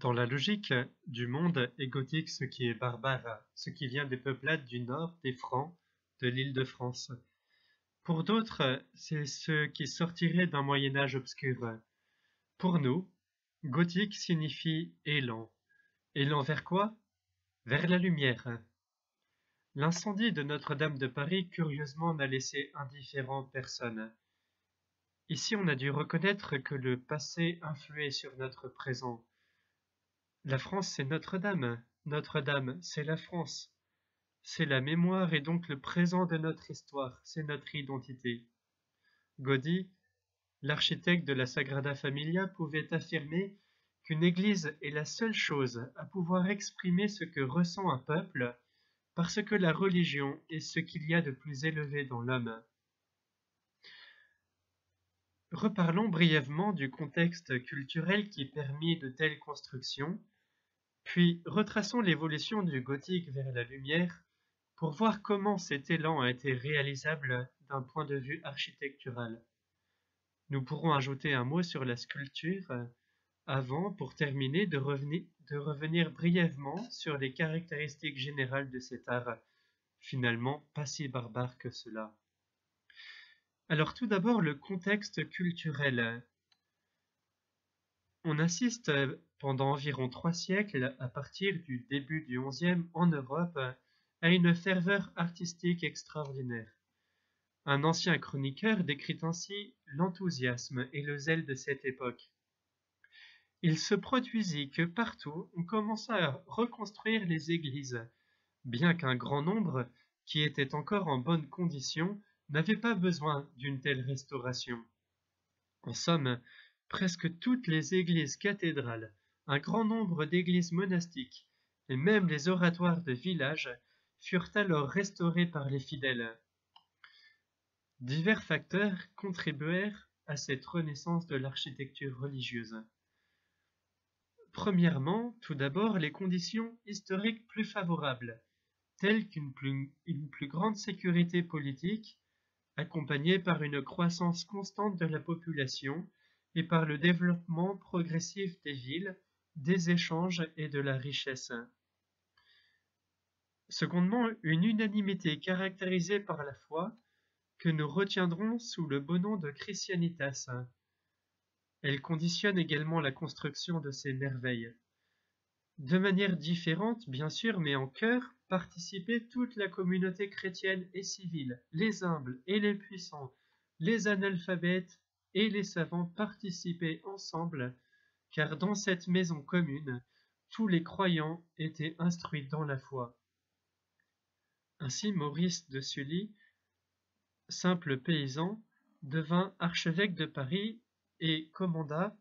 Dans la logique du monde est gothique ce qui est barbare, ce qui vient des peuplades du nord, des Francs, de l'Île-de-France. Pour d'autres, c'est ce qui sortirait d'un Moyen-Âge obscur. Pour nous, gothique signifie élan. Élan vers quoi? Vers la lumière. L'incendie de Notre-Dame de Paris, curieusement, n'a laissé indifférent personne. Ici, on a dû reconnaître que le passé influait sur notre présent. La France, c'est Notre-Dame. Notre-Dame, c'est la France. C'est la mémoire et donc le présent de notre histoire, c'est notre identité. Gaudí, l'architecte de la Sagrada Familia, pouvait affirmer qu'une église est la seule chose à pouvoir exprimer ce que ressent un peuple, parce que la religion est ce qu'il y a de plus élevé dans l'homme. Reparlons brièvement du contexte culturel qui permit de telles constructions, puis retraçons l'évolution du gothique vers la lumière pour voir comment cet élan a été réalisable d'un point de vue architectural. Nous pourrons ajouter un mot sur la sculpture avant, pour terminer, de revenir brièvement sur les caractéristiques générales de cet art, finalement pas si barbare que cela. Alors tout d'abord le contexte culturel. On assiste pendant environ 3 siècles, à partir du début du XIe en Europe, à une ferveur artistique extraordinaire. Un ancien chroniqueur décrit ainsi l'enthousiasme et le zèle de cette époque. Il se produisit que partout on commença à reconstruire les églises, bien qu'un grand nombre, qui étaient encore en bonne condition, n'avaient pas besoin d'une telle restauration. En somme, presque toutes les églises cathédrales, un grand nombre d'églises monastiques, et même les oratoires de village, furent alors restaurés par les fidèles. Divers facteurs contribuèrent à cette renaissance de l'architecture religieuse. Premièrement, tout d'abord, les conditions historiques plus favorables, telles qu'une plus grande sécurité politique, accompagnée par une croissance constante de la population et par le développement progressif des villes, des échanges et de la richesse. Secondement, une unanimité caractérisée par la foi que nous retiendrons sous le beau nom de Christianitas. Elle conditionne également la construction de ces merveilles. De manière différente, bien sûr, mais en cœur, participait toute la communauté chrétienne et civile, les humbles et les puissants, les analphabètes et les savants participaient ensemble, car dans cette maison commune, tous les croyants étaient instruits dans la foi. Ainsi, Maurice de Sully, simple paysan, devint archevêque de Paris et commanda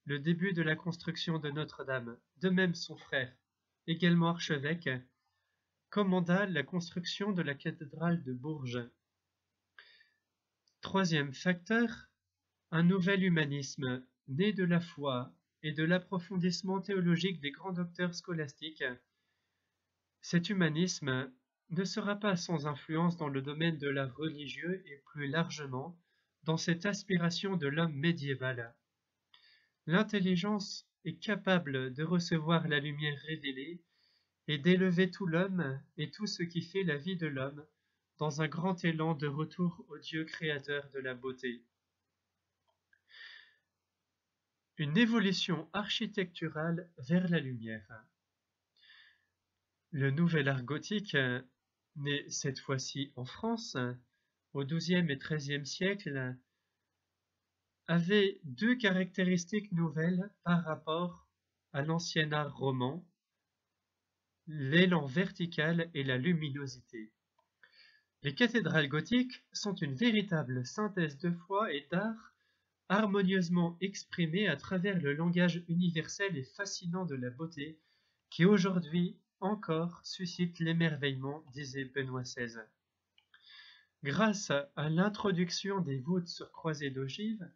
le début de la construction de Notre-Dame. De même, son frère, également archevêque, commanda la construction de la cathédrale de Bourges. Troisième facteur, un nouvel humanisme, né de la foi et de l'approfondissement théologique des grands docteurs scolastiques. Cet humanisme ne sera pas sans influence dans le domaine de l'art religieux et plus largement dans cette aspiration de l'homme médiéval. L'intelligence est capable de recevoir la lumière révélée et d'élever tout l'homme et tout ce qui fait la vie de l'homme dans un grand élan de retour au Dieu créateur de la beauté. Une évolution architecturale vers la lumière. Le nouvel art gothique, né cette fois-ci en France, au XIIe et XIIIe siècle, avait deux caractéristiques nouvelles par rapport à l'ancien art roman, l'élan vertical et la luminosité. Les cathédrales gothiques sont une véritable synthèse de foi et d'art harmonieusement exprimée à travers le langage universel et fascinant de la beauté qui aujourd'hui encore suscite l'émerveillement, disait Benoît XVI. Grâce à l'introduction des voûtes sur croisées d'ogives,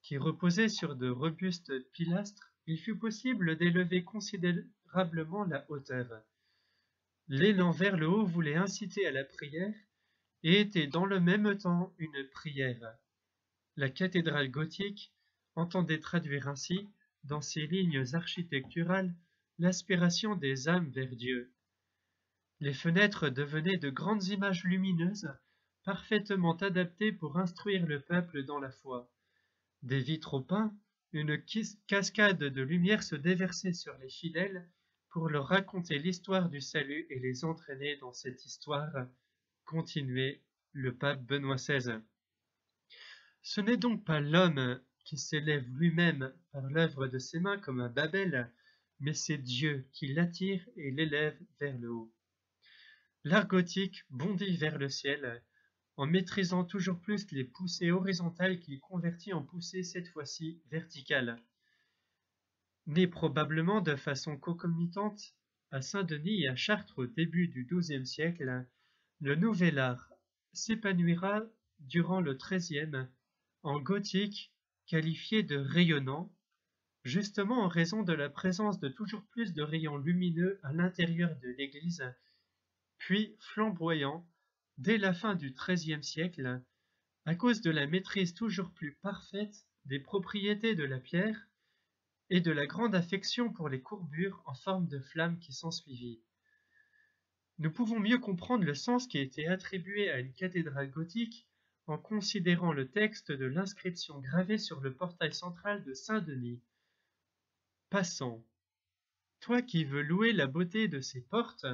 qui reposaient sur de robustes pilastres, il fut possible d'élever considérablement la hauteur. L'élan vers le haut voulait inciter à la prière et était dans le même temps une prière. La cathédrale gothique entendait traduire ainsi dans ses lignes architecturales, l'aspiration des âmes vers Dieu. Les fenêtres devenaient de grandes images lumineuses, parfaitement adaptées pour instruire le peuple dans la foi. Des vitraux peints, une cascade de lumière se déversait sur les fidèles pour leur raconter l'histoire du salut et les entraîner dans cette histoire, continuait le pape Benoît XVI. Ce n'est donc pas l'homme qui s'élève lui-même par l'œuvre de ses mains comme à Babel, mais c'est Dieu qui l'attire et l'élève vers le haut. L'art gothique bondit vers le ciel, en maîtrisant toujours plus les poussées horizontales qu'il convertit en poussées cette fois-ci verticales. Né probablement de façon concomitante à Saint-Denis et à Chartres au début du XIIe siècle, le nouvel art s'épanouira durant le XIIIe en gothique qualifié de rayonnant, justement en raison de la présence de toujours plus de rayons lumineux à l'intérieur de l'église, puis flamboyant dès la fin du XIIIe siècle, à cause de la maîtrise toujours plus parfaite des propriétés de la pierre et de la grande affection pour les courbures en forme de flammes qui s'ensuivit. Nous pouvons mieux comprendre le sens qui a été attribué à une cathédrale gothique en considérant le texte de l'inscription gravée sur le portail central de Saint-Denis. Passant, toi qui veux louer la beauté de ces portes,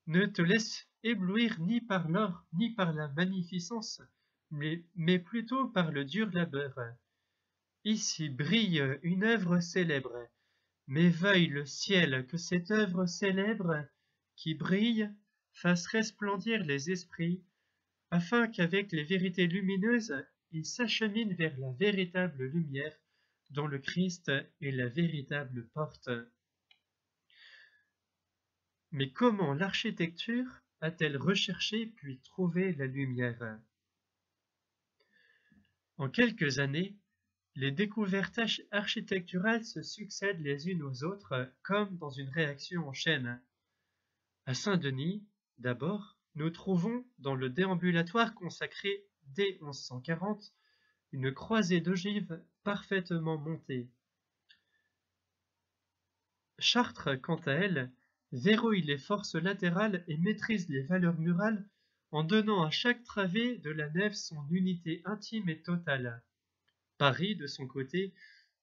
ne te laisse éblouir ni par l'or ni par la magnificence, mais plutôt par le dur labeur. Ici brille une œuvre célèbre, mais veuille le ciel que cette œuvre célèbre, qui brille, fasse resplendir les esprits, afin qu'avec les vérités lumineuses, ils s'acheminent vers la véritable lumière, dont le Christ est la véritable porte. Mais comment l'architecture a-t-elle recherché puis trouvé la lumière? En quelques années, les découvertes architecturales se succèdent les unes aux autres comme dans une réaction en chaîne. À Saint-Denis, d'abord, nous trouvons dans le déambulatoire consacré dès 1140 une croisée d'ogives parfaitement montée. Chartres, quant à elle, verrouille les forces latérales et maîtrise les valeurs murales en donnant à chaque travée de la nef son unité intime et totale. Paris, de son côté,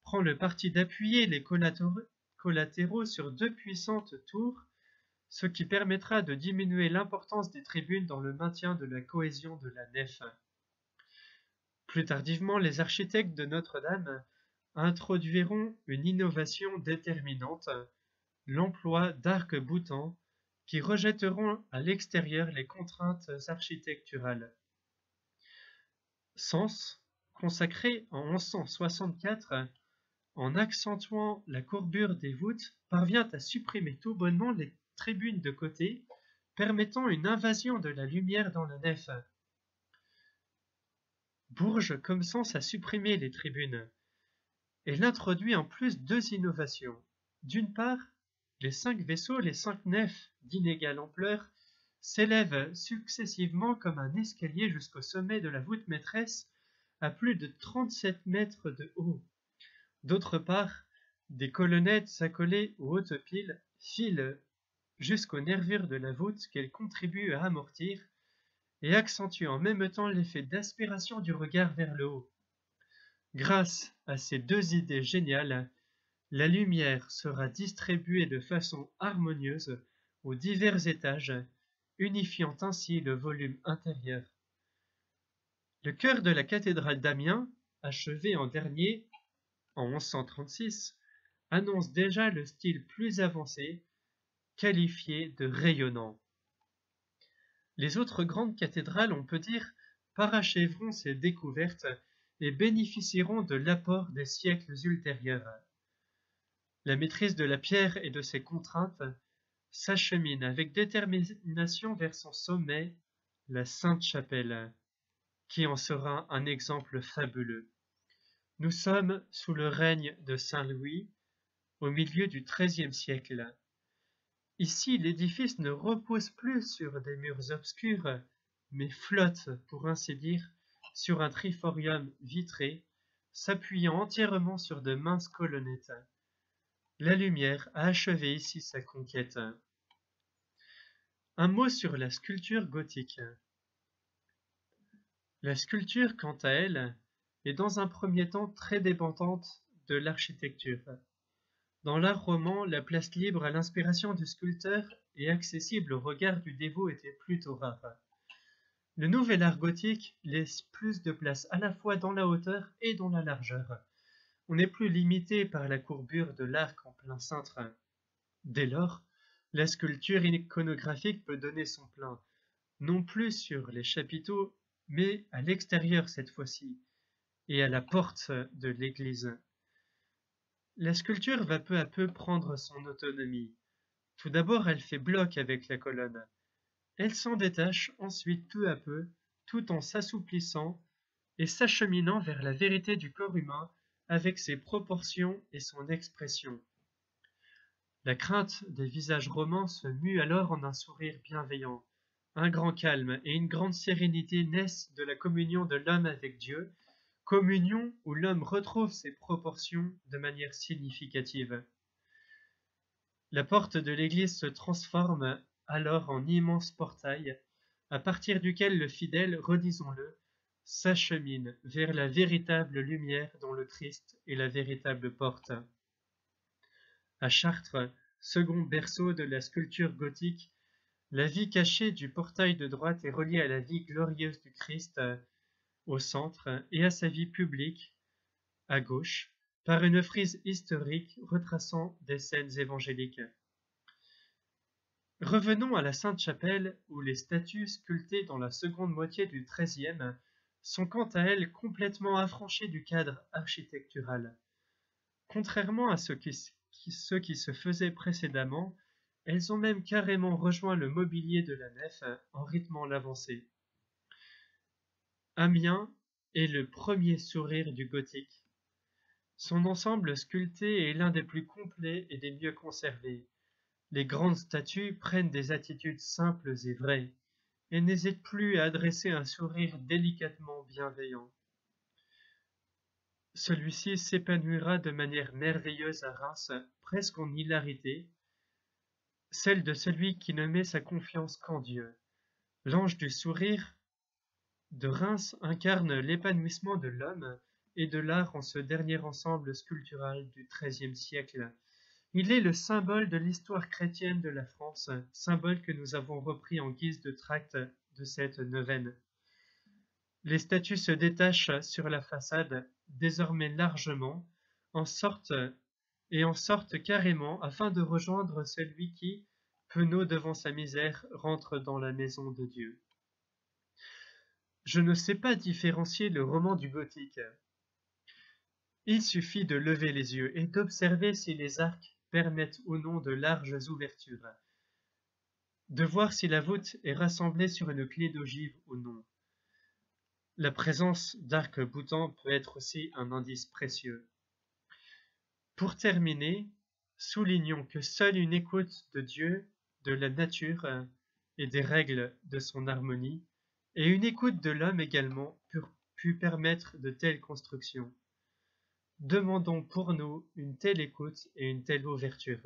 prend le parti d'appuyer les collatéraux sur deux puissantes tours, ce qui permettra de diminuer l'importance des tribunes dans le maintien de la cohésion de la nef. Plus tardivement, les architectes de Notre-Dame introduiront une innovation déterminante, l'emploi d'arcs-boutants qui rejetteront à l'extérieur les contraintes architecturales. Sens, consacré en 1164, en accentuant la courbure des voûtes, parvient à supprimer tout bonnement les tribunes de côté, permettant une invasion de la lumière dans la nef. Bourges commence à supprimer les tribunes. Elle introduit en plus deux innovations. D'une part, les 5 vaisseaux, les 5 nefs d'inégale ampleur, s'élèvent successivement comme un escalier jusqu'au sommet de la voûte maîtresse à plus de 37 mètres de haut. D'autre part, des colonnettes accolées aux hautes piles filent jusqu'aux nervures de la voûte qu'elles contribuent à amortir et accentuent en même temps l'effet d'aspiration du regard vers le haut. Grâce à ces deux idées géniales, la lumière sera distribuée de façon harmonieuse aux divers étages, unifiant ainsi le volume intérieur. Le chœur de la cathédrale d'Amiens, achevé en dernier en 1136, annonce déjà le style plus avancé, qualifié de rayonnant. Les autres grandes cathédrales, on peut dire, parachèveront ces découvertes et bénéficieront de l'apport des siècles ultérieurs. La maîtrise de la pierre et de ses contraintes s'achemine avec détermination vers son sommet, la Sainte-Chapelle, qui en sera un exemple fabuleux. Nous sommes sous le règne de Saint Louis, au milieu du XIIIe siècle. Ici, l'édifice ne repose plus sur des murs obscurs, mais flotte, pour ainsi dire, sur un triforium vitré, s'appuyant entièrement sur de minces colonnettes. La lumière a achevé ici sa conquête. Un mot sur la sculpture gothique. La sculpture, quant à elle, est dans un premier temps très dépendante de l'architecture. Dans l'art roman, la place libre à l'inspiration du sculpteur et accessible au regard du dévot était plutôt rare. Le nouvel art gothique laisse plus de place à la fois dans la hauteur et dans la largeur. On n'est plus limité par la courbure de l'arc en plein cintre. Dès lors, la sculpture iconographique peut donner son plein, non plus sur les chapiteaux, mais à l'extérieur cette fois-ci, et à la porte de l'église. La sculpture va peu à peu prendre son autonomie. Tout d'abord, elle fait bloc avec la colonne. Elle s'en détache ensuite peu à peu, tout en s'assouplissant et s'acheminant vers la vérité du corps humain avec ses proportions et son expression. La crainte des visages romans se mue alors en un sourire bienveillant. Un grand calme et une grande sérénité naissent de la communion de l'homme avec Dieu, communion où l'homme retrouve ses proportions de manière significative. La porte de l'église se transforme alors en immense portail, à partir duquel le fidèle, redisons-le, s'achemine vers la véritable lumière dont le Christ est la véritable porte. À Chartres, second berceau de la sculpture gothique, la vie cachée du portail de droite est reliée à la vie glorieuse du Christ au centre et à sa vie publique à gauche, par une frise historique retraçant des scènes évangéliques. Revenons à la Sainte-Chapelle où les statues sculptées dans la seconde moitié du XIIIe sont quant à elles complètement affranchies du cadre architectural. Contrairement à ce qui se faisait précédemment, elles ont même carrément rejoint le mobilier de la nef en rythmant l'avancée. Amiens est le premier sourire du gothique. Son ensemble sculpté est l'un des plus complets et des mieux conservés. Les grandes statues prennent des attitudes simples et vraies, et n'hésitent plus à adresser un sourire délicatement bienveillant. Celui-ci s'épanouira de manière merveilleuse à Reims, presque en hilarité, celle de celui qui ne met sa confiance qu'en Dieu. L'ange du sourire de Reims incarne l'épanouissement de l'homme et de l'art en ce dernier ensemble sculptural du XIIIe siècle. Il est le symbole de l'histoire chrétienne de la France, symbole que nous avons repris en guise de tract de cette neuvaine. Les statues se détachent sur la façade, désormais largement, en sortent carrément afin de rejoindre celui qui, penaud devant sa misère, rentre dans la maison de Dieu. Je ne sais pas différencier le roman du gothique. Il suffit de lever les yeux et d'observer si les arcs permettent ou non de larges ouvertures, de voir si la voûte est rassemblée sur une clé d'ogive ou non. La présence d'arcs boutants peut être aussi un indice précieux. Pour terminer, soulignons que seule une écoute de Dieu, de la nature et des règles de son harmonie, et une écoute de l'homme également, pu permettre de telles constructions. Demandons pour nous une telle écoute et une telle ouverture.